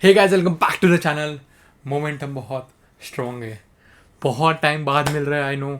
Hey guys, welcome back to the channel. Momentum बहुत strong है, बहुत टाइम बाद मिल रहा है, आई नो।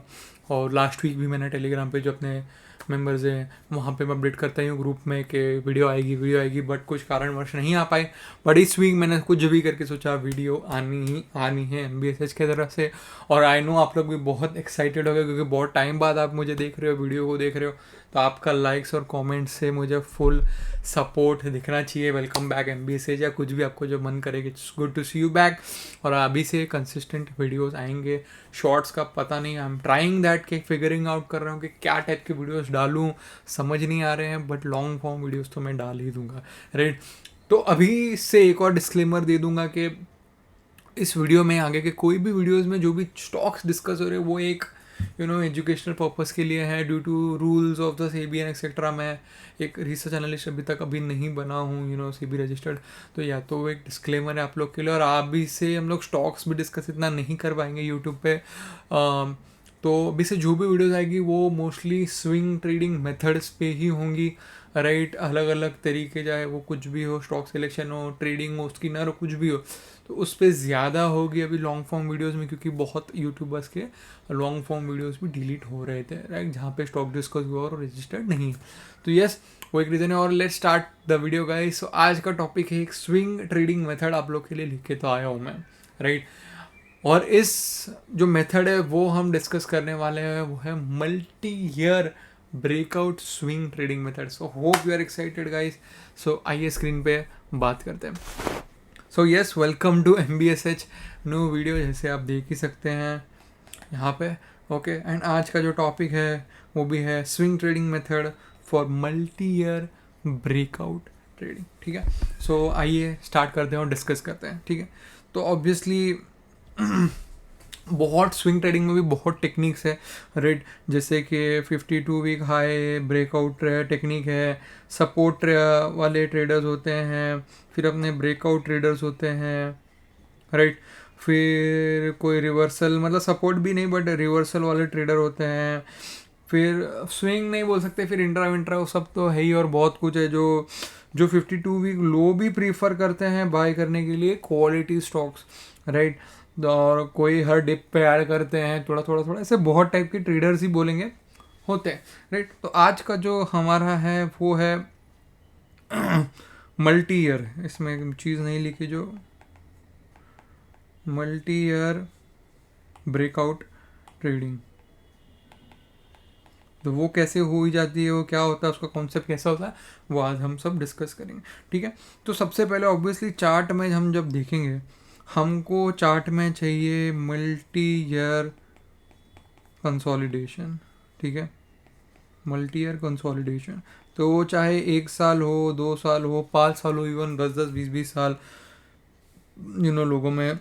और लास्ट वीक भी मैंने टेलीग्राम पे जो अपने मेंबर्स हैं वहाँ पे मैं अपडेट करता ही हूँ ग्रुप में कि वीडियो आएगी, बट कुछ कारणवश नहीं आ पाई। बट इस वीक मैंने कुछ भी करके सोचा वीडियो आनी है MBSH की तरफ से। और आई नो आप लोग भी बहुत एक्साइटेड हो गए क्योंकि बहुत टाइम बाद आप मुझे देख रहे हो, वीडियो को देख रहे हो। तो आपका लाइक्स और कमेंट्स से मुझे फुल सपोर्ट दिखना चाहिए। वेलकम बैक MBSH, या कुछ भी आपको जो मन करेगा, it's good to see you back. और अभी से कंसिस्टेंट वीडियोस आएंगे। शॉर्ट्स का पता नहीं, आई एम ट्राइंग दैट कि फिगरिंग आउट कर रहा हूँ कि क्या टाइप के वीडियोस डालूँ, समझ नहीं आ रहे हैं। बट लॉन्ग फॉर्म वीडियोस तो मैं डाल ही दूंगा, राइट। तो अभी से एक और डिस्क्लेमर दे दूंगा कि इस वीडियो में आगे के कोई भी वीडियोस में जो भी स्टॉक्स डिस्कस हो रहे हैं वो एक एजुकेशनल पर्पस के लिए है, due to rules of the SEBI and etcetera. मैं एक रिसर्च एनालिस्ट अभी तक नहीं बना हूँ, सेबी रजिस्टर्ड। तो या तो वो एक डिस्क्लेमर है आप लोग के लिए। और आप भी से हम लोग स्टॉक्स भी डिस्कस इतना नहीं कर पाएंगे यूट्यूब पे। तो अभी से जो भी वीडियोस आएगी वो मोस्टली स्विंग ट्रेडिंग मेथड्स पे ही होंगी, राइट। अलग अलग तरीके, चाहे वो कुछ भी हो, स्टॉक सिलेक्शन हो, ट्रेडिंग हो, स्किनर हो, कुछ भी हो, तो उस पर ज़्यादा होगी अभी लॉन्ग फॉर्म वीडियोस में, क्योंकि बहुत यूट्यूबर्स के लॉन्ग फॉर्म वीडियोस भी डिलीट हो रहे थे, राइट, जहाँ पे स्टॉक डिस्कस हुआ और रजिस्टर्ड नहीं। तो यस, वो एक रीज़न है। और let's start the video guys. So आज का टॉपिक है एक स्विंग ट्रेडिंग मेथड, आप लोग के लिए लिख के तो आया हूँ मैं, राइट। और इस जो मेथड है वो हम डिस्कस करने वाले हैं, वो है multi year breakout swing trading method. So hope you are excited guys. So आइए स्क्रीन पे बात करते हैं। So yes, welcome to MBSH new video, जैसे आप देख ही सकते हैं यहाँ पे। ओके, एंड आज का जो टॉपिक है वो भी है swing trading method for multi year breakout trading, ठीक है। सो आइए स्टार्ट करते हैं और डिस्कस करते हैं, ठीक है। तो ऑब्वियसली बहुत स्विंग ट्रेडिंग में भी बहुत टेक्निक्स है, राइट। जैसे कि 52 वीक हाई ब्रेकआउट टेक्निक है, सपोर्ट वाले ट्रेडर्स होते हैं, फिर अपने ब्रेकआउट ट्रेडर्स होते हैं, राइट। फिर कोई रिवर्सल, मतलब सपोर्ट भी नहीं बट रिवर्सल वाले ट्रेडर होते हैं। फिर स्विंग नहीं बोल सकते, फिर इंट्रा विंट्रा वो सब तो है ही। और बहुत कुछ है जो जो 52 वीक लो भी प्रीफर करते हैं बाय करने के लिए क्वालिटी स्टॉक्स, राइट। और कोई हर डिप पे ऐड करते हैं थोड़ा थोड़ा थोड़ा, ऐसे बहुत टाइप के ट्रेडर्स ही बोलेंगे होते हैं, राइट। तो आज का जो हमारा है वो है मल्टी ईयर। इसमें एक चीज़ नहीं लिखी, जो मल्टी ईयर ब्रेकआउट ट्रेडिंग, तो वो कैसे हो ही जाती है, वो क्या होता है, उसका कॉन्सेप्ट कैसा होता है, वो आज हम सब डिस्कस करेंगे, ठीक है। तो सबसे पहले ऑब्वियसली चार्ट में हम जब देखेंगे, हमको चार्ट में चाहिए मल्टी ईयर कंसोलिडेशन, ठीक है। मल्टी ईयर कंसोलिडेशन, तो वो चाहे 1 साल हो, 2 साल हो, 5 साल हो, इवन 10-10, 20-20 साल, लोगों में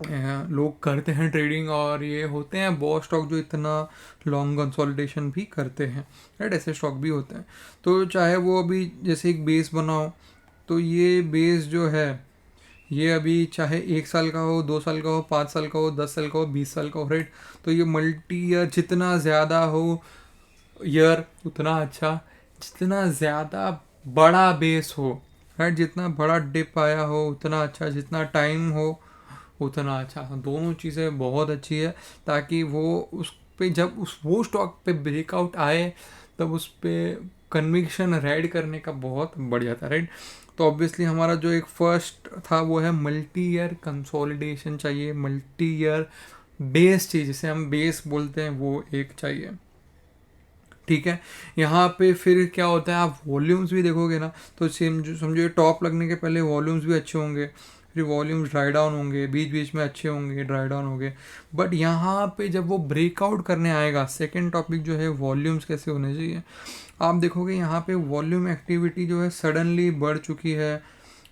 लोग करते हैं ट्रेडिंग। और ये होते हैं बहुत स्टॉक जो इतना लॉन्ग कंसोलिडेशन भी करते हैं, राइट। ऐसे स्टॉक भी होते हैं। तो चाहे वो अभी जैसे एक बेस बनाओ, तो ये बेस जो है ये अभी चाहे 1 साल का हो, 2 साल का हो, 5 साल का हो, 10 साल का हो, 20 साल का हो, राइट। तो ये मल्टी ईयर जितना ज़्यादा हो ईयर उतना अच्छा, जितना ज़्यादा बड़ा बेस हो, राइट, जितना बड़ा डिप आया हो उतना अच्छा, जितना टाइम हो उतना अच्छा। दोनों चीज़ें बहुत अच्छी है, ताकि वो उस पे जब उस वो स्टॉक पे ब्रेकआउट आए तब उस पे कन्विक्शन रेड करने का बहुत बढ़िया था, राइट। तो ऑब्वियसली हमारा जो एक फर्स्ट था वो है मल्टी ईयर कंसोलिडेशन चाहिए, मल्टी ईयर बेस चाहिए, जिसे हम बेस बोलते हैं, वो एक चाहिए, ठीक है। यहाँ पे फिर क्या होता है, आप वॉल्यूम्स भी देखोगे ना, तो समझो टॉप लगने के पहले वॉल्यूम्स भी अच्छे होंगे, फिर वॉल्यूम्स ड्राई डाउन होंगे, बीच बीच में अच्छे होंगे, ड्राई डाउन होंगे। बट यहाँ पे जब वो ब्रेकआउट करने आएगा, सेकंड टॉपिक जो है वॉल्यूम्स कैसे होने चाहिए, आप देखोगे यहाँ पे वॉल्यूम एक्टिविटी जो है सडनली बढ़ चुकी है,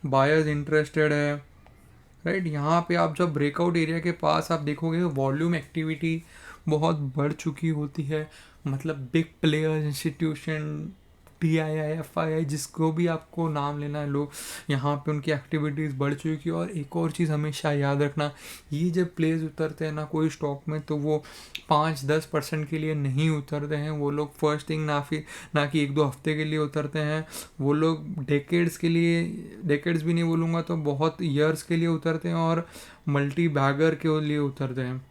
बायर्स इंटरेस्टेड है, राइट। यहाँ पे आप जब ब्रेकआउट एरिया के पास आप देखोगे वॉल्यूम एक्टिविटी बहुत बढ़ चुकी होती है, मतलब big players, institution TII, FII, जिसको भी आपको नाम लेना है लो, यहाँ पे उनकी एक्टिविटीज़ बढ़ चुकी है। और एक और चीज़ हमेशा याद रखना, ये जब प्लेस उतरते हैं ना कोई स्टॉक में, तो वो 5-10% के लिए नहीं उतरते हैं। वो लोग फर्स्ट थिंग ना कि 1-2 हफ्ते के लिए उतरते हैं, वो लोग डेकेड्स के लिए, डेकेड्स भी नहीं बोलूँगा तो बहुत ईयर्स के लिए उतरते हैं, और मल्टी बैगर के लिए उतरते हैं।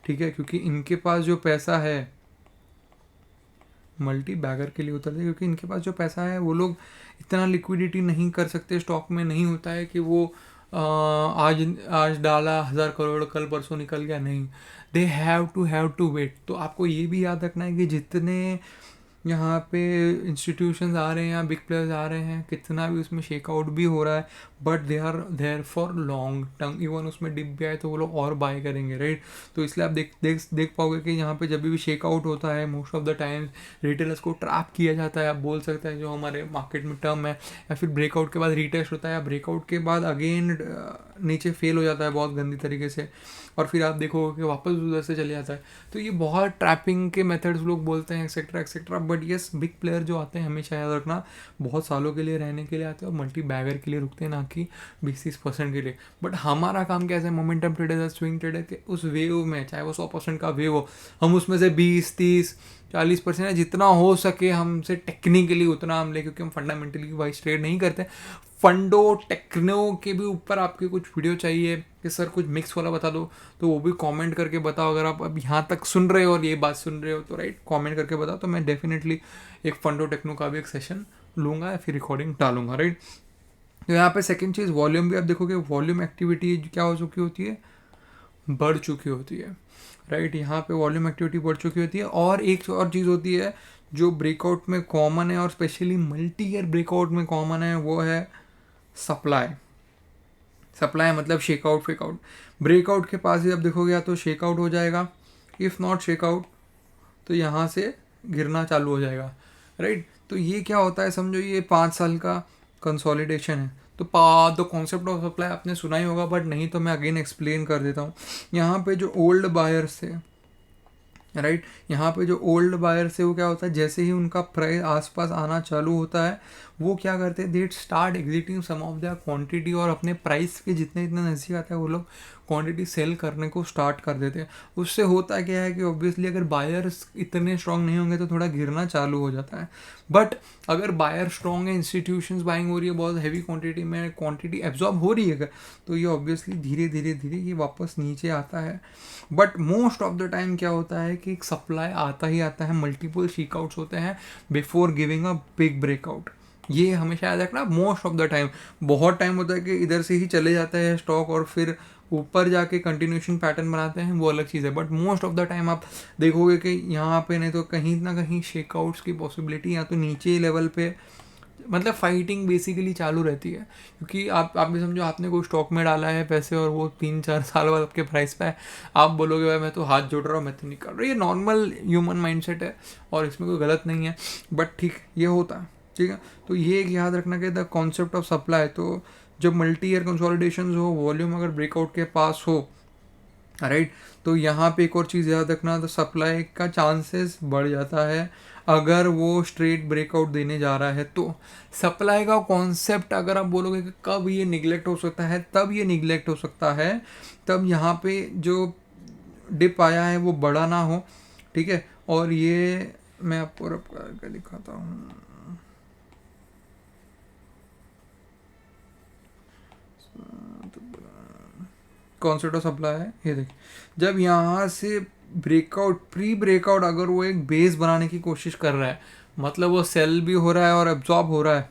ठीक है, क्योंकि इनके पास जो पैसा है, मल्टी बैगर के लिए उतरते हैं क्योंकि इनके पास जो पैसा है, वो लोग इतना लिक्विडिटी नहीं कर सकते। स्टॉक में नहीं होता है कि वो आज आज डाला 1,000 करोड़, कल परसों निकल गया, नहीं। They have to wait. तो आपको ये भी याद रखना है कि जितने यहाँ पे इंस्टीट्यूशंस आ रहे हैं या बिग प्लेयर्स आ रहे हैं, कितना भी उसमें शेकआउट भी हो रहा है, but they are there for long term. Even उसमें डिप भी आए तो वो लोग और बाय करेंगे, राइट। तो इसलिए आप देख पाओगे कि यहाँ पे जब भी शेकआउट होता है, most of the times retailers को ट्रैप किया जाता है, आप बोल सकते हैं, जो हमारे मार्केट में टर्म है। या फिर ब्रेकआउट के बाद रीटेस्ट होता है, या ब्रेकआउट के बाद अगेन नीचे फेल हो जाता है बहुत गंदी तरीके से, और फिर आप देखोगे कि वापस उधर से चले जाता है। तो ये बहुत ट्रैपिंग के मेथड्स लोग बोलते हैं, etcetera etcetera. But yes, big player जो आते हैं, हमेशा याद रखना, बहुत सालों के लिए रहने के लिए आते हैं और मल्टी बैगर के लिए रुकते हैं, ना कि 20-30% के लिए। बट हमारा काम कैसे, मोमेंटम ट्रेडर, स्विंग ट्रेडर के उस वेव में, चाहे वो 100% का वेव हो, हम उसमें से 20-30-40% है, जितना हो सके हमसे टेक्निकली उतना हम ले, क्योंकि हम फंडामेंटली वाइज ट्रेड नहीं करते। फंडो टेक्नो के भी ऊपर आपके कुछ वीडियो चाहिए कि सर कुछ मिक्स वाला बता दो, तो वो भी कमेंट करके बताओ। अगर आप अब यहाँ तक सुन रहे हो और ये बात सुन रहे हो तो राइट, कमेंट करके बताओ, तो मैं डेफिनेटली एक फंडो टेक्नो का भी एक सेशन लूँगा या फिर रिकॉर्डिंग डालूंगा, राइट। तो यहाँ पे सेकंड चीज़, वॉल्यूम भी आप देखोगे, वॉल्यूम एक्टिविटी क्या हो चुकी होती है, बढ़ चुकी होती है, राइट। यहाँ पे वॉल्यूम एक्टिविटी बढ़ चुकी होती है। और एक और चीज़ होती है जो ब्रेकआउट में कॉमन है, और स्पेशली मल्टी ईयर ब्रेकआउट में कॉमन है, वो है सप्लाई। सप्लाई मतलब शेकआउट फेकआउट। ब्रेकआउट के पास ही आप देखोगे, या तो शेकआउट हो जाएगा, इफ़ नॉट शेकआउट तो यहाँ से गिरना चालू हो जाएगा, राइट। तो ये क्या होता है, समझो ये 5 साल का कंसोलिडेशन है। तो द कॉन्सेप्ट ऑफ सप्लाई आपने सुना ही होगा, बट नहीं तो मैं अगेन एक्सप्लेन कर देता हूँ। यहाँ पे जो ओल्ड बायर्स थे, राइट, यहाँ पे जो ओल्ड बायर से, वो क्या होता है, जैसे ही उनका प्राइस आसपास आना चालू होता है, वो क्या करते हैं, they start exiting some of their quantity, और अपने प्राइस के जितने जितने नज़दीक आता है वो लोग क्वांटिटी सेल करने को स्टार्ट कर देते हैं। उससे होता क्या है कि ऑब्वियसली अगर बायर्स इतने स्ट्रांग नहीं होंगे तो थोड़ा गिरना चालू हो जाता है। बट अगर बायर स्ट्रांग है, इंस्टीट्यूशंस बाइंग हो रही है बहुत हैवी क्वांटिटी में, क्वांटिटी एब्जॉर्ब हो रही है अगर, तो ये ऑब्वियसली धीरे धीरे धीरे ये वापस नीचे आता है। But most of the time क्या होता है कि एक सप्लाई आता ही आता है, मल्टीपल शेकआउट्स होते हैं before giving a big breakout. ये हमेशा याद रखना, मोस्ट ऑफ द टाइम। बहुत टाइम होता है कि इधर से ही चले जाता है स्टॉक और फिर ऊपर जाके कंटिन्यूशन पैटर्न बनाते हैं, वो अलग चीज़ है। But most of the time आप देखोगे कि यहाँ पे नहीं तो कहीं ना कहीं शेकआउट्स की पॉसिबिलिटी, या तो नीचे लेवल पे, मतलब फाइटिंग बेसिकली चालू रहती है। क्योंकि आप भी समझो, आपने कोई स्टॉक में डाला है पैसे और वो 3-4 साल बाद आपके प्राइस पे है, आप बोलोगे भाई मैं तो हाथ जोड़ रहा हूँ, मैं तो नहीं कर रहा। ये नॉर्मल ह्यूमन माइंडसेट है और इसमें कोई गलत नहीं है, बट ठीक ये होता है, ठीक है। तो ये एक याद रखना कि द कॉन्सेप्ट ऑफ सप्लाई, तो जब मल्टी ईयर कंसोलिडेशन हो, वॉल्यूम अगर ब्रेकआउट के पास हो, राइट, तो यहाँ पे एक और चीज़ याद रखना, तो सप्लाई का चांसेस बढ़ जाता है अगर वो स्ट्रेट ब्रेकआउट देने जा रहा है। तो सप्लाई का कॉन्सेप्ट अगर आप बोलोगे कि कब ये निगलेक्ट हो सकता है, तब ये निगलेक्ट हो सकता है तब यहाँ पे जो डिप आया है वो बड़ा ना हो, ठीक है। और ये मैं आपको रब करके दिखाता हूँ, कॉन्सेप्ट ऑफ सप्लाई है, ये देखिए, जब यहाँ से ब्रेकआउट, प्री ब्रेकआउट, अगर वो एक बेस बनाने की कोशिश कर रहा है, मतलब वो सेल भी हो रहा है और एब्जॉर्ब हो रहा है,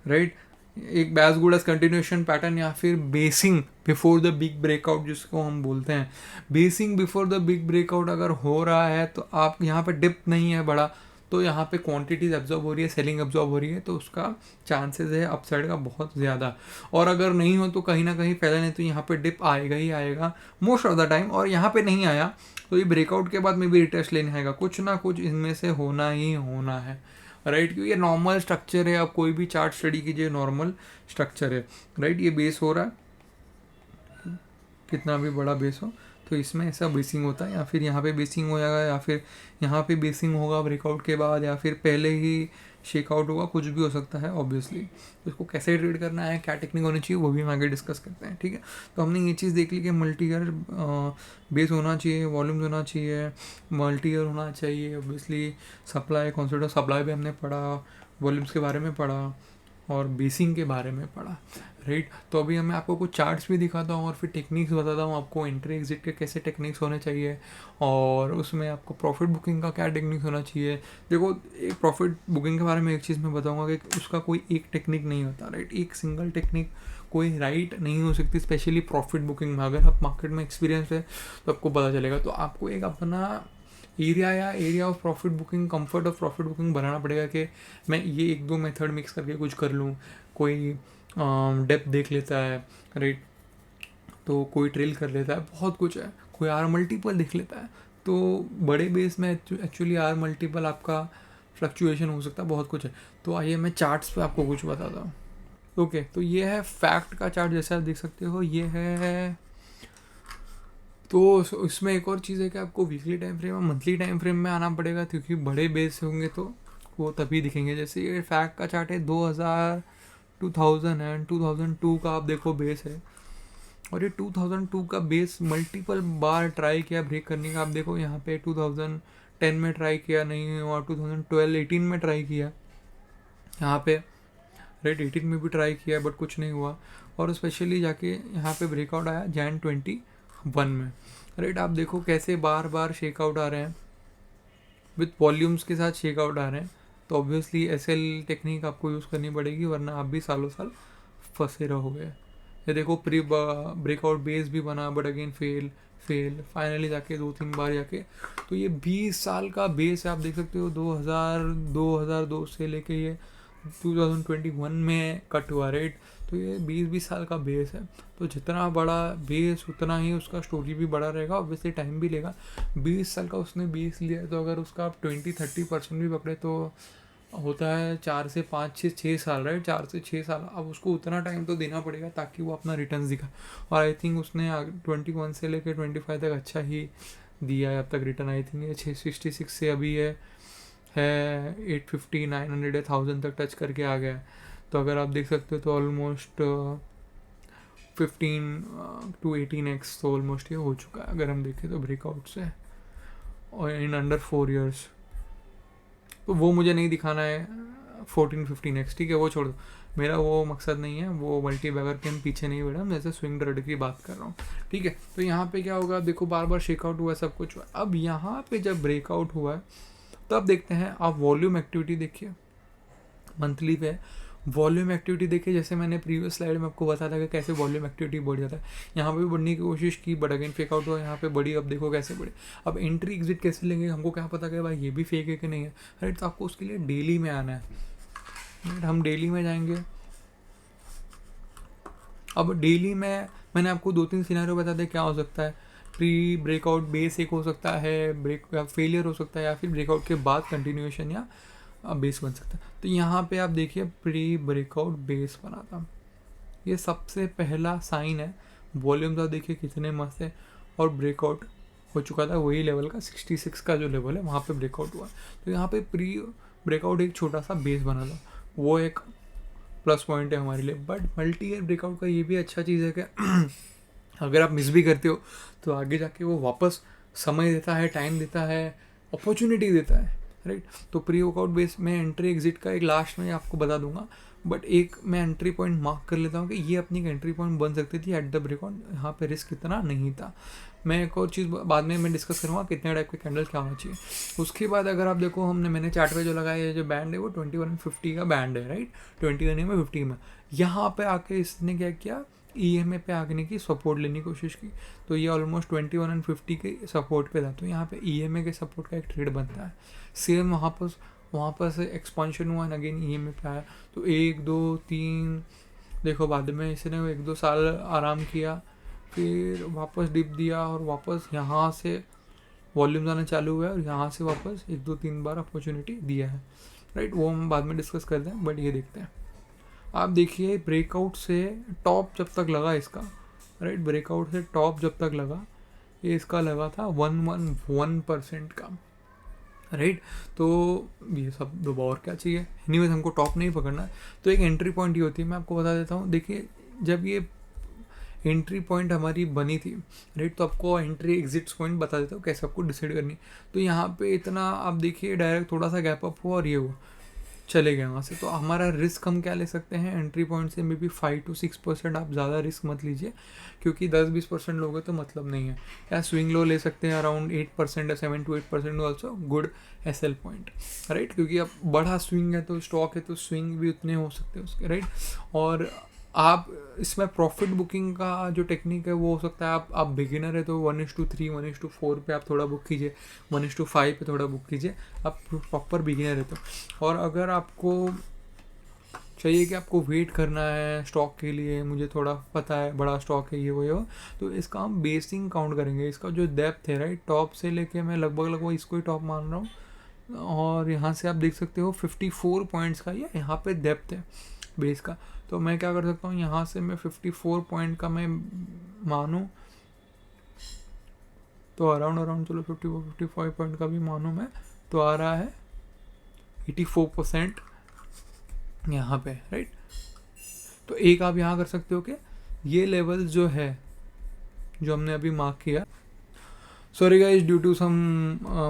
राइट, एक बैस गुड एज कंटिन्यूएशन पैटर्न, या फिर basin before the big breakout जिसको हम बोलते हैं, basin before the big breakout अगर हो रहा है, तो आप यहाँ पे डिप नहीं है बड़ा, तो यहाँ पे क्वांटिटीज एब्जॉर्ब हो रही है, सेलिंग एब्जॉर्ब हो रही है, तो उसका चांसेस है अपसाइड का बहुत ज़्यादा। और अगर नहीं हो तो कहीं ना कहीं पहले नहीं तो यहाँ पे डिप आएगा ही आएगा मोस्ट ऑफ द टाइम, और यहाँ पे नहीं आया तो ये ब्रेकआउट के बाद में भी रिटेस्ट लेने आएगा, कुछ ना कुछ इनमें से होना ही होना है, राइट। क्योंकि ये नॉर्मल स्ट्रक्चर है, आप कोई भी चार्ट स्टडी कीजिए, नॉर्मल स्ट्रक्चर है, राइट। ये बेस हो रहा है, कितना भी बड़ा बेस हो, तो इसमें ऐसा बेसिंग होता है, या फिर यहाँ पे बेसिंग हो जाएगा, या फिर यहाँ पे बेसिंग होगा ब्रेकआउट के बाद, या फिर पहले ही शेकआउट होगा, कुछ भी हो सकता है ऑब्वियसली। तो इसको कैसे ट्रेड करना है, क्या टेक्निक होनी चाहिए, वो भी हम आगे डिस्कस करते हैं, ठीक है। तो हमने ये चीज़ देख ली कि मल्टी ईयर बेस होना चाहिए, वॉल्यूम्स होना चाहिए, मल्टी ईयर होना चाहिए ऑब्वियसली, सप्लाई कंसिडर सप्लाई भी हमने पढ़ा, वॉल्यूम्स के बारे में पढ़ा और बेसिंग के बारे में पढ़ा, राइट। तो अभी मैं आपको कुछ चार्ट्स भी दिखाता हूँ और फिर टेक्निक्स बताता हूँ आपको, एंट्री एग्जिट के कैसे टेक्निक्स होने चाहिए, और उसमें आपको प्रॉफिट बुकिंग का क्या टेक्निक होना चाहिए। देखो, एक प्रॉफिट बुकिंग के बारे में एक चीज़ मैं बताऊँगा कि उसका कोई एक टेक्निक नहीं होता, राइट। एक सिंगल टेक्निक कोई राइट नहीं हो सकती, स्पेशली प्रॉफिट बुकिंग में। अगर आप मार्केट में एक्सपीरियंस है तो आपको पता चलेगा। तो आपको एक अपना area of profit booking, comfort of profit booking बनाना पड़ेगा कि मैं ये एक दो मेथड मिक्स करके कुछ कर लूँ। कोई डेप्थ देख लेता है, राइट, तो कोई ट्रेल कर लेता है, बहुत कुछ है। कोई आर मल्टीपल देख लेता है, तो बड़े बेस में एक्चुअली आर मल्टीपल आपका फ्लक्चुएशन हो सकता है, बहुत कुछ है। तो आइए मैं चार्ट्स पे आपको कुछ बताता हूँ। ओके, तो ये है फैक्ट का चार्ट, जैसे आप देख सकते हो ये है। तो इसमें एक और चीज़ है कि आपको वीकली टाइम फ्रेम और मंथली टाइम फ्रेम में आना पड़ेगा, क्योंकि बड़े बेस होंगे तो वो तभी दिखेंगे। जैसे ये फैक्ट का चार्ट है 2000 एंड 2002 का आप देखो बेस है, और ये 2002 का बेस मल्टीपल बार ट्राई किया ब्रेक करने का। आप देखो यहाँ पे 2010 में ट्राई किया, नहीं हुआ, 2012-18 में ट्राई किया यहाँ पे, राइट, 18 में भी ट्राई किया बट कुछ नहीं हुआ, और स्पेशली जाके यहाँ पे ब्रेकआउट आया Jan 21 में, राइट। आप देखो कैसे बार बार शेकआउट आ रहे हैं, विथ वॉल्यूम्स के साथ शेकआउट आ रहे हैं। तो ऑब्वियसली SL टेक्निक आपको यूज़ करनी पड़ेगी, वरना आप भी सालों साल फंसे रहोगे। ये देखो प्री ब्रेकआउट बेस भी बना, बट अगेन फेल फाइनली जाके 2-3 बार जाके। तो ये 20 साल का बेस है, आप देख सकते हो। 2002 से लेके ये 2021 में कट हुआ, राइट। तो ये 20 साल का बेस है। तो जितना बड़ा बेस उतना ही उसका स्टोरी भी बड़ा रहेगा, ऑब्वियसली टाइम भी लेगा। 20 साल का उसने बेस लिया है, तो अगर उसका आप 20-30% भी पकड़े तो होता है 4 से 5-6 साल, राइट, 4 से 6 साल। अब उसको उतना टाइम तो देना पड़ेगा ताकि वो अपना रिटर्न दिखा, और आई थिंक उसने 21 से लेकर 25 तक अच्छा ही दिया है अब तक रिटर्न। आई थिंक ये 666 से अभी है 850, 900 या 1000 तक टच करके आ गया है। तो अगर आप देख सकते हो तो ऑलमोस्ट 15 to 18x तो ऑलमोस्ट ये हो चुका है, अगर हम देखें तो ब्रेकआउट से, और इन अंडर 4 years। तो वो मुझे नहीं दिखाना है 14-15x, ठीक है, वो छोड़ दो, मेरा वो मकसद नहीं है। वो मल्टी बैगर के हम पीछे नहीं बढ़े, हम जैसे स्विंग ट्रेड की बात कर रहा हूँ, ठीक है। तो यहाँ पे क्या होगा, देखो बार बार शेकआउट हुआ है, सब कुछ हुआ। अब यहाँ पे जब ब्रेकआउट हुआ है तो अब देखते हैं, आप वॉल्यूम एक्टिविटी देखिए मंथली पे, वॉल्यूम एक्टिविटी देखिए। जैसे मैंने प्रीवियस स्लाइड में आपको बताया था कि कैसे वॉल्यूम एक्टिविटी बढ़ जाता है, यहाँ पे भी बढ़ने की कोशिश की, बट अगेन फेक आउट हुआ, यहाँ पे बढ़ी। अब देखो कैसे बढ़े। अब एंट्री एग्जिट कैसे लेंगे, हमको क्या पता कि भाई ये भी फेक है कि नहीं है, राइट। तो आपको उसके लिए डेली में आना है, राइट। हम डेली में जाएंगे। अब डेली में मैंने आपको 2-3 सिनेरियो बता दिया क्या हो सकता है। प्री ब्रेकआउट बेस एक हो सकता है, ब्रेक या फेलियर हो सकता है, या फिर ब्रेकआउट के बाद कंटिन्यूएशन या बेस बन सकता है। तो यहाँ पे आप देखिए प्री ब्रेकआउट बेस बना था, ये सबसे पहला साइन है। वॉल्यूम्स आप देखिए कितने मस्त है, और ब्रेकआउट हो चुका था वही लेवल का 66 का जो लेवल है, वहाँ पे ब्रेकआउट हुआ। तो यहाँ पे प्री ब्रेकआउट एक छोटा सा बेस बना था, वो एक प्लस पॉइंट है हमारे लिए। बट मल्टी ईयर ब्रेकआउट का ये भी अच्छा चीज़ है कि अगर आप मिस भी करते हो तो आगे जाके वो वापस समय देता है, टाइम देता है, अपॉर्चुनिटी देता है, राइट। तो प्री वर्कआउट बेस में एंट्री एग्जिट का एक लास्ट में आपको बता दूंगा, बट एक मैं एंट्री पॉइंट मार्क कर लेता हूँ कि ये अपनी एंट्री पॉइंट बन सकती थी एट द ब्रेकआउट। यहाँ पे रिस्क इतना नहीं था। मैं एक और चीज़ बाद में मैं डिस्कस करूँगा कितने टाइप के कैंडल क्या होना चाहिए। उसके बाद अगर आप देखो, मैंने चार्ट पे जो लगाया है, जो बैंड है वो 2150 का बैंड है, राइट। 21 में 50 में यहाँ पे आके इसने क्या किया, EMA पे आने की सपोर्ट लेने की कोशिश की। तो ये ऑलमोस्ट 21 और 50 के सपोर्ट पे था। तो यहाँ पे EMA के सपोर्ट का एक ट्रेड बनता है। सेम वहाँ पर से एक्सपांशन हुआ, अगेन EMA पे आया। तो 1 2 3 देखो, बाद में इसने 1-2 साल आराम किया, फिर वापस डिप दिया, और वापस यहाँ से वॉल्यूम्स आना चालू हुआ है, और यहाँ से वापस 1-2-3 बार अपॉर्चुनिटी दिया है, राइट। वो हम बाद में डिस्कस करते हैं, बट ये देखते हैं। आप देखिए ब्रेकआउट से टॉप जब तक लगा इसका, राइट, ब्रेकआउट से टॉप जब तक लगा, ये इसका लगा था 111% का, राइट। तो ये सब दो और क्या चाहिए, एनीवेज हमको टॉप नहीं पकड़ना। तो एक एंट्री पॉइंट ही होती है, मैं आपको बता देता हूँ। देखिए जब ये एंट्री पॉइंट हमारी बनी थी, राइट, तो आपको एंट्री एग्जिट पॉइंट बता देता हूँ कैसे आपको डिसाइड करनी। तो यहाँ पे इतना आप देखिए डायरेक्ट थोड़ा सा गैप अप हुआ और ये हुआ, चले गए वहाँ से। तो हमारा रिस्क हम क्या ले सकते हैं एंट्री पॉइंट से, मे बी 5 to 6%। आप ज़्यादा रिस्क मत लीजिए, क्योंकि 10-20% लोगे तो मतलब नहीं है। या स्विंग लो ले सकते हैं अराउंड 8% या 7 to 8% also good SL point, right. क्योंकि अब बड़ा स्विंग है तो स्टॉक है तो स्विंग भी उतने हो सकते हैं उसके, राइट। और आप इसमें प्रॉफिट बुकिंग का जो टेक्निक है वो हो सकता है, आप बिगिनर है तो 1:3 1:4 पे आप थोड़ा बुक कीजिए, 1:5 पे थोड़ा बुक कीजिए, आप प्रॉपर बिगिनर है तो। और अगर आपको चाहिए कि आपको वेट करना है स्टॉक के लिए, मुझे थोड़ा पता है बड़ा स्टॉक है ये वो, तो इसका हम बेसिंग काउंट करेंगे, इसका जो डेप्थ है, राइट। टॉप से लेके मैं लगभग इसको ही टॉप मान रहा हूँ, और यहाँ से आप देख सकते हो 54 पॉइंट्स का ये यहाँ पे डेप्थ है बेस का। तो मैं क्या कर सकता हूँ, यहाँ से मैं 54 पॉइंट का मैं मानूँ तो अराउंड चलो 55 पॉइंट का भी मानूँ मैं, तो आ रहा है 84% यहाँ पे, राइट। तो एक आप यहाँ कर सकते हो कि ये लेवल जो है जो हमने अभी मार्क किया, sorry guys due to some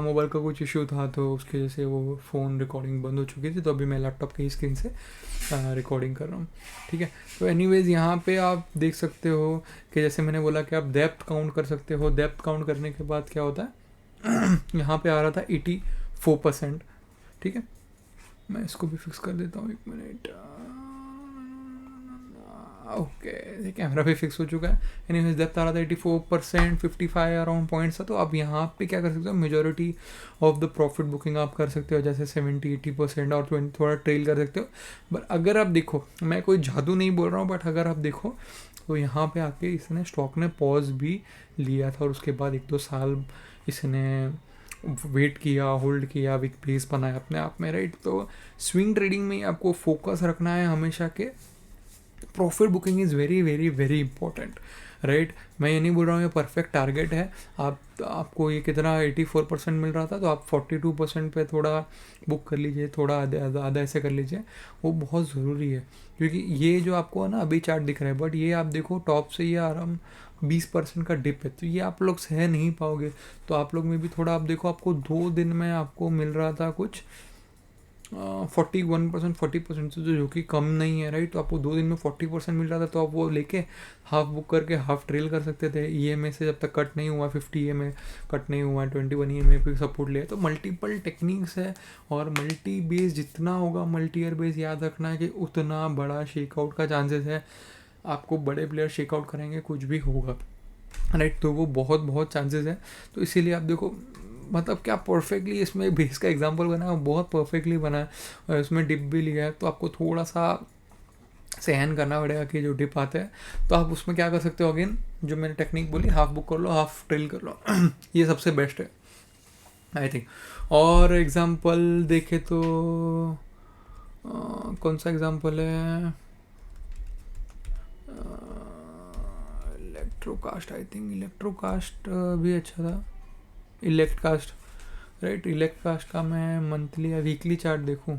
mobile का कुछ इश्यू था तो उसकी वजह से वो फ़ोन रिकॉर्डिंग बंद हो चुकी थी, तो अभी मैं लैपटॉप की स्क्रीन से रिकॉर्डिंग कर रहा हूँ, ठीक है। तो एनीवेज यहाँ पे आप देख सकते हो कि जैसे मैंने बोला कि आप डेप्थ काउंट कर सकते हो। डेप्थ काउंट करने के बाद क्या होता है यहाँ पे आ रहा था 84%, ठीक है। मैं इसको भी फिक्स कर देता हूँ, 1 मिनट। ओके, कैमरा भी फिक्स हो चुका है। एनीवेज डेप्थ आ रहा था 84%, 55 अराउंड पॉइंट्स था। तो आप यहाँ पे क्या कर सकते हो, majority of the profit booking आप कर सकते हो, जैसे 70-80% और 20 थोड़ा ट्रेल कर सकते हो। बट अगर आप देखो, मैं कोई जादू नहीं बोल रहा हूँ, बट अगर आप देखो तो यहाँ पे आके इसने स्टॉक ने पॉज भी लिया था और उसके बाद 1-2 साल इसने वेट किया, होल्ड किया, बिग बेस बनाया अपने आप में, राइट। तो स्विंग ट्रेडिंग में आपको फोकस रखना है हमेशा के profit booking is very very very important, right. मैं ये नहीं बोल रहा हूँ ये परफेक्ट टारगेट है। आपको ये कितना 84% मिल रहा था, तो आप 42% पे थोड़ा बुक कर लीजिए, थोड़ा आधा ऐसे कर लीजिए, वो बहुत ज़रूरी है। क्योंकि ये जो आपको है ना अभी चार्ट दिख रहा है, बट ये आप देखो टॉप से ये आराम 20% का डिप है, तो ये आप लोग सह नहीं पाओगे। तो आप लोग में भी थोड़ा आप देखो, आपको 2 दिन में आपको मिल रहा था कुछ 41% 40% से, जो कि कम नहीं है, राइट। तो आपको 2 दिन में 40% मिल रहा था, तो आप वो लेके हाफ बुक करके हाफ ट्रेल कर सकते थे। EMA से जब तक कट नहीं हुआ, 50 EMA कट नहीं हुआ, 21 EMA पे सपोर्ट लिया। तो मल्टीपल टेक्निक्स है, और मल्टी बेस जितना होगा, मल्टी ईयर बेस याद रखना है कि उतना बड़ा शेकआउट का चांसेस है। आपको बड़े प्लेयर शेकआउट करेंगे, कुछ भी होगा, राइट। तो वो बहुत चांसेस है। तो इसीलिए आप देखो, मतलब क्या परफेक्टली इसमें बेस का एग्जांपल बना है, बहुत परफेक्टली बना है, और इसमें डिप भी लिया है। तो आपको थोड़ा सा सहन करना पड़ेगा कि जो डिप आते हैं। तो आप उसमें क्या कर सकते हो, अगेन जो मैंने टेक्निक बोली, हाफ बुक कर लो, हाफ ट्रेल कर लो ये सबसे बेस्ट है आई थिंक। और एग्जांपल देखे तो कौन सा एग्जांपल है, इलेक्ट्रोकास्ट, आई थिंक इलेक्ट्रोकास्ट भी अच्छा था, इलेक्ट्रकास्ट, राइट। इलेक्ट्रकास्ट का मैं मंथली या वीकली चार्ट देखूं,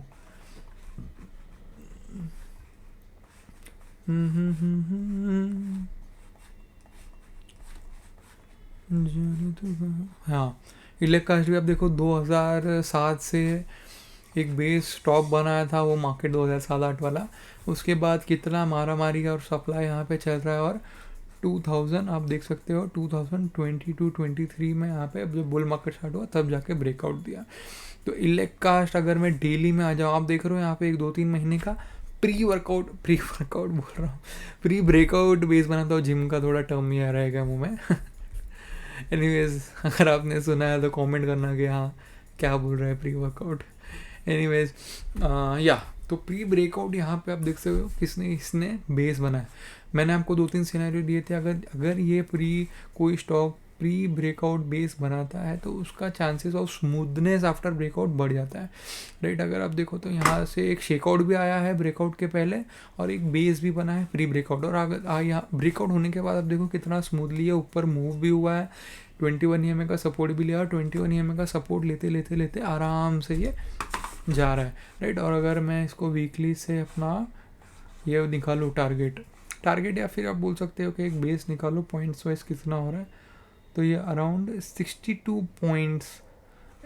हाँ, इलेक्ट्रकास्ट भी आप देखो 2007 से एक बेस टॉप बनाया था वो मार्केट 2007-8 वाला। उसके बाद कितना मारा मारी और सप्लाई यहाँ पे चल रहा है, और 2000 आप देख सकते हो 2022-23 में यहाँ पे अब जब बुल मार्केट स्टार्ट हुआ तब जाके ब्रेकआउट दिया। तो इलेक्ट्रकास्ट अगर मैं डेली में आ जाऊँ, आप देख रहे हो यहाँ पे 1-2-3 महीने का प्री वर्कआउट बोल रहा हूँ, प्री ब्रेकआउट बेस बनाता हूँ। जिम का थोड़ा टर्म ही आ रहेगा मुँह में एनीवेज अगर आपने सुना है तो कमेंट करना कि हाँ क्या बोल रहा है प्री वर्कआउट। एनीवेज या तो प्री ब्रेकआउट यहाँ पे आप देख सकते हो किसने इसने बेस बनाया। मैंने आपको 2-3 सिनेरियो दिए थे, अगर ये प्री कोई स्टॉक प्री ब्रेकआउट बेस बनाता है तो उसका chances of smoothness after breakout बढ़ जाता है, राइट। अगर आप देखो तो यहाँ से एक शेकआउट भी आया है ब्रेकआउट के पहले और एक बेस भी बना है प्री ब्रेकआउट, और अगर यहाँ ब्रेकआउट होने के बाद आप देखो कितना स्मूथली है, ऊपर मूव भी हुआ है, 21 EMA का सपोर्ट भी लिया, 21 EMA का सपोर्ट लेते लेते लेते आराम से ये जा रहा है, राइट। और अगर मैं इसको वीकली से अपना ये निकालूँ टारगेट या फिर आप बोल सकते हो कि एक बेस निकालो पॉइंट्स वाइज कितना हो रहा है, तो ये अराउंड 62 पॉइंट्स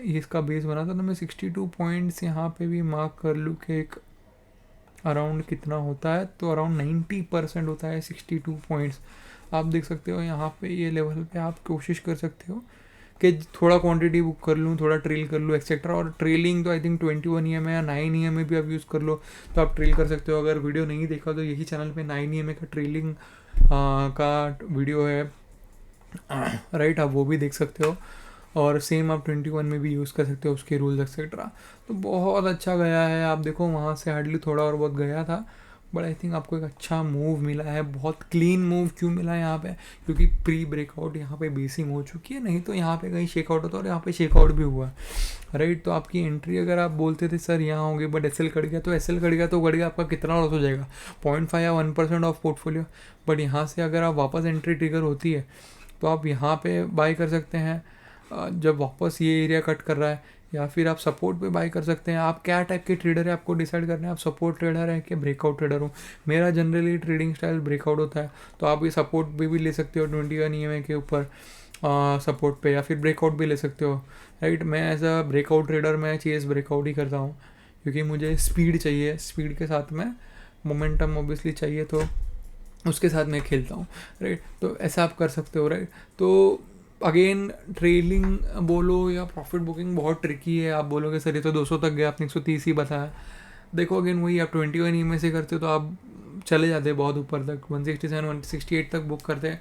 इसका बेस बना था, तो मैं 62 पॉइंट्स यहाँ पे भी मार्क कर लूँ कि एक अराउंड कितना होता है, तो अराउंड 90% होता है 62 पॉइंट्स। आप देख सकते हो यहाँ पे ये लेवल पे आप कोशिश कर सकते हो कि थोड़ा क्वांटिटी बुक कर लूँ, थोड़ा ट्रेल कर लूँ एक्सेट्रा। और ट्रेलिंग तो आई थिंक 21 EMA या 9 EMA भी आप यूज़ कर लो तो आप ट्रेल कर सकते हो। अगर वीडियो नहीं देखा तो यही चैनल पे 9 EMA का ट्रेलिंग का वीडियो है, राइट, आप वो भी देख सकते हो। और सेम आप 21 में भी यूज़ कर सकते हो उसके रूल्स एक्सेट्रा। तो बहुत अच्छा गया है, आप देखो वहाँ से हार्डली थोड़ा और बहुत गया था, बट आई थिंक आपको एक अच्छा मूव मिला है, बहुत क्लीन मूव। क्यों मिला है यहाँ पे? क्योंकि प्री ब्रेकआउट यहाँ पे बेसिंग हो चुकी है, नहीं तो यहाँ पे कहीं शेकआउट होता और यहाँ पे शेकआउट भी हुआ, राइट। तो आपकी एंट्री अगर आप बोलते थे सर यहाँ होगी बट एसएल कट गया, तो एसएल कट गया तो कट गया, आपका कितना लॉस हो जाएगा? 0.5 या 1% ऑफ पोर्टफोलियो। बट यहाँ से अगर आप वापस एंट्री ट्रिगर होती है तो आप यहाँ पे बाय कर सकते हैं जब वापस ये एरिया कट कर रहा है, या फिर आप सपोर्ट पे बाय कर सकते हैं। आप क्या टाइप के ट्रेडर है आपको डिसाइड करना है, आप सपोर्ट ट्रेडर है कि ब्रेकआउट ट्रेडर हो। मेरा जनरली ट्रेडिंग स्टाइल ब्रेकआउट होता है, तो आप ये सपोर्ट पे भी ले सकते हो 21 EMA के ऊपर सपोर्ट पे, या फिर ब्रेकआउट भी ले सकते हो, राइट। मैं एज अ ब्रेकआउट ट्रेडर मैं चेस ब्रेकआउट ही करता हूँ, क्योंकि मुझे स्पीड चाहिए, स्पीड के साथ में मोमेंटम ऑब्वियसली चाहिए, तो उसके साथ मैं खेलता हूँ, राइट। तो ऐसा आप कर सकते हो, राइट। तो अगेन ट्रेलिंग बोलो या प्रॉफिट बुकिंग बहुत ट्रिकी है। आप बोलोगे सर ये तो 200 तक गया, आपने 130 ही बताया। देखो अगेन वही, आप 21 EMA से करते हो तो आप चले जाते हैं बहुत ऊपर तक, 167 168 तक बुक करते हैं।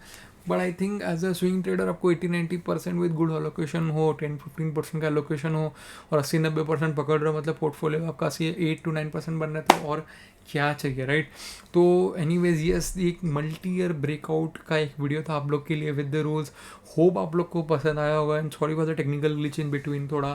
But I think as a swing trader आपको 80-90% विद गुड एलोकेशन हो, 10-15% का एलोकेशन हो, और 80-90% पकड़ रहे हो, मतलब पोर्टफोलियो आपका 8-9% बन रहा है, तो और क्या चाहिए, राइट। तो एनीवेज यस, एक मल्टी ईयर ब्रेकआउट का एक वीडियो था आप लोग के लिए विद द रूल्स। होप आप लोग को पसंद आया होगा, and sorry for the technical glitch in between, थोड़ा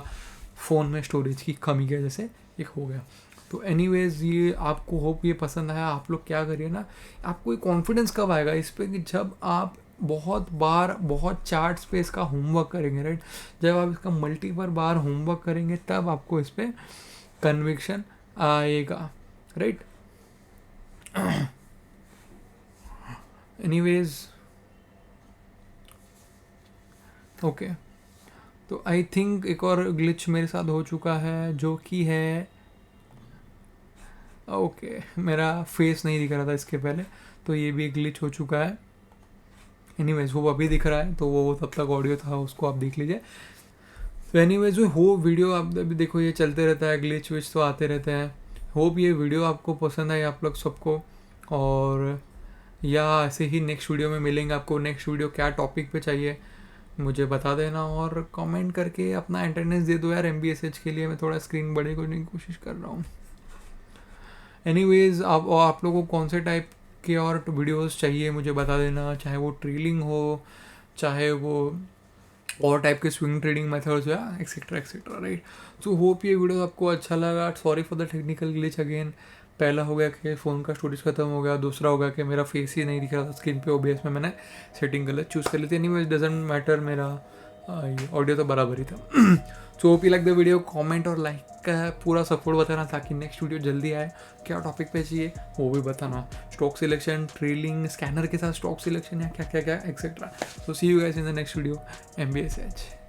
फ़ोन में स्टोरेज की कमी की वजह से एक हो गया। तो एनीवेज ये आपको होप ये पसंद आया। आप लोग क्या करिए ना, आपको एक कॉन्फिडेंस कब आएगा इस पर कि जब आप बहुत बार बहुत चार्ट्स पे इसका होमवर्क करेंगे, राइट। जब आप इसका मल्टीपल बार होमवर्क करेंगे तब आपको इस पर कन्विक्शन आएगा, राइट। एनीवेज ओके, तो आई थिंक एक और ग्लिच मेरे साथ हो चुका है, जो कि है ओके मेरा फेस नहीं दिख रहा था इसके पहले, तो ये भी एक ग्लिच हो चुका है। एनीवेज वो अभी दिख रहा है, तो वो तब तक ऑडियो था, उसको आप देख लीजिए। तो एनीवेज वो वीडियो आप अभी देखो, ये चलते रहता है, ग्लिच विच तो आते रहते हैं। होप ये वीडियो आपको पसंद आए आप लोग सबको, और या ऐसे ही नेक्स्ट वीडियो में मिलेंगे। आपको नेक्स्ट वीडियो क्या टॉपिक पे चाहिए मुझे बता देना, और कमेंट करके अपना अटेंडेंस दे दो यार MBSH के लिए। मैं थोड़ा स्क्रीन बड़े करने की कोशिश कर रहा हूँ। एनीवेज आप लोगों को कौन से टाइप के और वीडियोस चाहिए मुझे बता देना, चाहे वो ट्रेलिंग हो, चाहे वो और टाइप के स्विंग ट्रेडिंग मेथड्स या etcetera etcetera, right. So hope ये वीडियो आपको अच्छा लगा। Sorry for the technical glitch again. पहला हो गया कि फ़ोन का स्टोरेज खत्म हो गया, दूसरा हो गया कि मेरा फेस ही नहीं दिख रहा था स्क्रीन पे, OBS में मैंने सेटिंग गलत चूज़ कर ली थी। एनीवेज डजंट मैटर, मेरा ऑडियो तो बराबर ही था। सो hope you like the video, comment और लाइक का पूरा सपोर्ट बताना ताकि नेक्स्ट वीडियो जल्दी आए। क्या टॉपिक पे चाहिए वो भी बताना, स्टॉक सिलेक्शन, ट्रेलिंग, स्कैनर के साथ स्टॉक सिलेक्शन, या क्या क्या क्या etcetera. So see you guys in the next video MBSH।